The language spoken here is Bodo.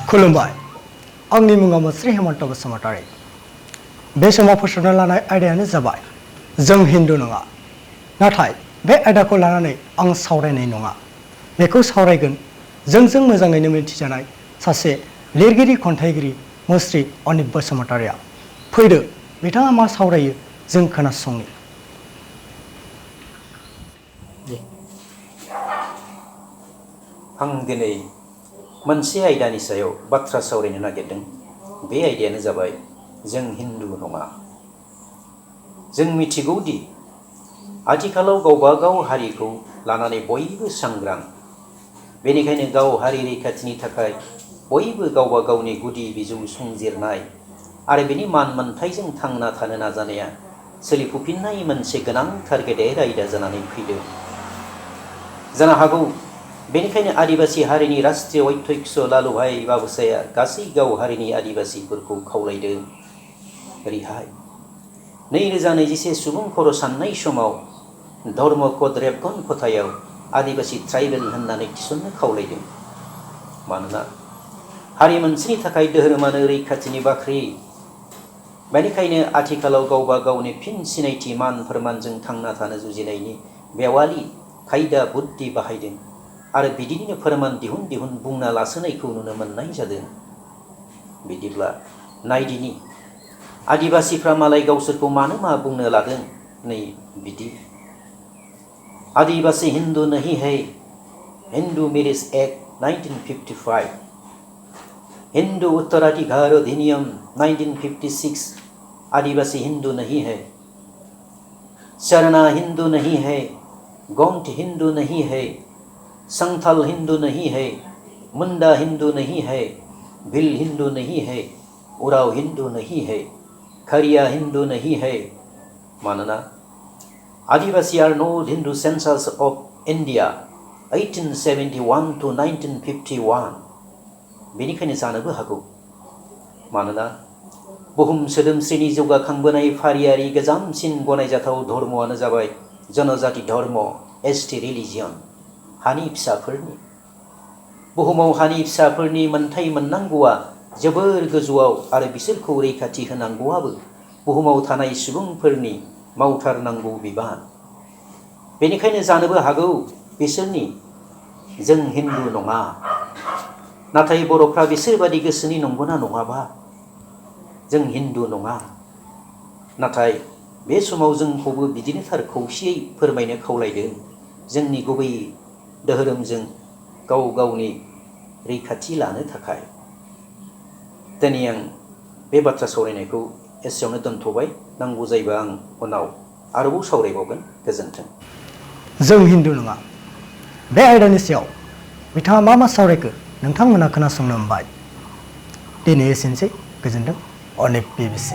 खुलुमबाय आंनि मुङा मुस्रि हेमन्त बसुमतारी बे समाव फोसावना लानाय आयदायानो जाबाय जों हिन्दु नङा नाथाय बे आयदाखौ लानानै आं सावरायनाय नङा बेखौ सावरायगोन जोंजों मोजाङैनो मिथिजानाय सासे लिरगिरि खन्थाइगिरि मुस्रि अनित बसुमतारीया फैदो बिथाङा मा सावरायो जों खोनासंनि आं दिनै मोनसे आयदानि सायाव बाथ्रा सावरायनो नागिरदों बे आयदायानो जाबाय जों हिन्दु नङा जों मिथिगौदि आथिखालाव गावबा गाव हारिखौ लानानै बयबो सांग्रां बेनिखायनो गाव हारि रैखाथिनि थाखाय बयबो गावबा गावनि गुदि बिजौ संजिरनाय आरो बेनि मान मोनथायजों थांना थानो नाजानाया सोलिफुफिननाय मोनसे गोनांथार गेदेर आयदा जानानै फैदों जानो हागौ बेनिखायनो आदिबासि हारिनि राष्ट्रीय अध्यक्ष लालुभाई बाबुसाया गासै गाव हारिनि आदिबासिफोरखौ खावलायदों ओरैहाय 2024 सुबुं खर' साननाय समाव धर्म कड रेबगन खथायाव आदिबासि ट्राइबेल होननानै थिसननो खावलायदों मानोना हारि मोनसेनि थाखाय धोरोमानो रैखाथिनि बाख्रि बेनिखायनो आथिखालाव गावबा गावनि फिन सिनायथि मान फोरमानजों थांना थानो जुजिनायनि बेवालि खायदा बुद्धि बाहायदों आरो बिदिनो फोरमान दिहुन बुंना लासोनायखौ नुनो मोननाय जादों बिदिब्ला नायदिनि आदिबासिफ्रा मालाय गावसोरखौ मानो मा बुंनो लादों नै बिदि आदिबासी हिंदू नहीं है हिंदू मैरिज एक्ट 1955 हिंदू उत्तराधिकार अधिनियम 1956 आदिवासी हिंदू नहीं है शरणा हिंदू नहीं है गोंड हिंदू नहीं है संथाल हिंदू नहीं है मुंडा हिंदू नहीं है भिल हिंदू नहीं है उराव हिंदू नहीं है खरिया हिंदू नहीं है मानोना Adivasi are not Hindu census of India 1871 to 1951 बेनिखायनो जानोबो हागौ मानोना बुहुम सोदोमस्रिनि जौगाखांबोनाय फारियारि गोजामसिन गनायजाथाव धर्मआनो जाबाय जनजाति धर्म एसटी रिलिजियन हानि फिसाफोरनि बुहुमाव हानि फिसाफोरनि मोनथाय मोननांगौआ जोबोर गोजौआव आरो बिसोरखौ रैखाथि होनांगौआबो बुहुमाव थानाय सुबुंफोरनि मावथारनांगौ बिबान बेनिखायनो जानोबो हागौ बिसोरनि जों हिन्दु नङा नाथाय बर'फ्रा बिसोरबादि गोसोनि नंगौना नङाबा जों हिन्दु नङा नाथाय बे समाव जोंखौबो बिदिनो थार खौसेयै फोरमायनो खावलायदों जोंनि गुबै धोरोमजों गाव गावनि रैखाथि लानो थाखाय दिनै आं बे बाथ्रा सावरायनायखौ एसेयावनो दोनथ'बाय नांगौ जायोबा आं उनाव आरोबाव सावरायबावगोन गोजोन्थों जों हिन्दु नङा बे आयदानि सायाव बिथाङा मा सावरायखो नोंथांमोना खोनासंनो मोनबाय दिनै एसेनोसै गोजोन्थों अनेक BBC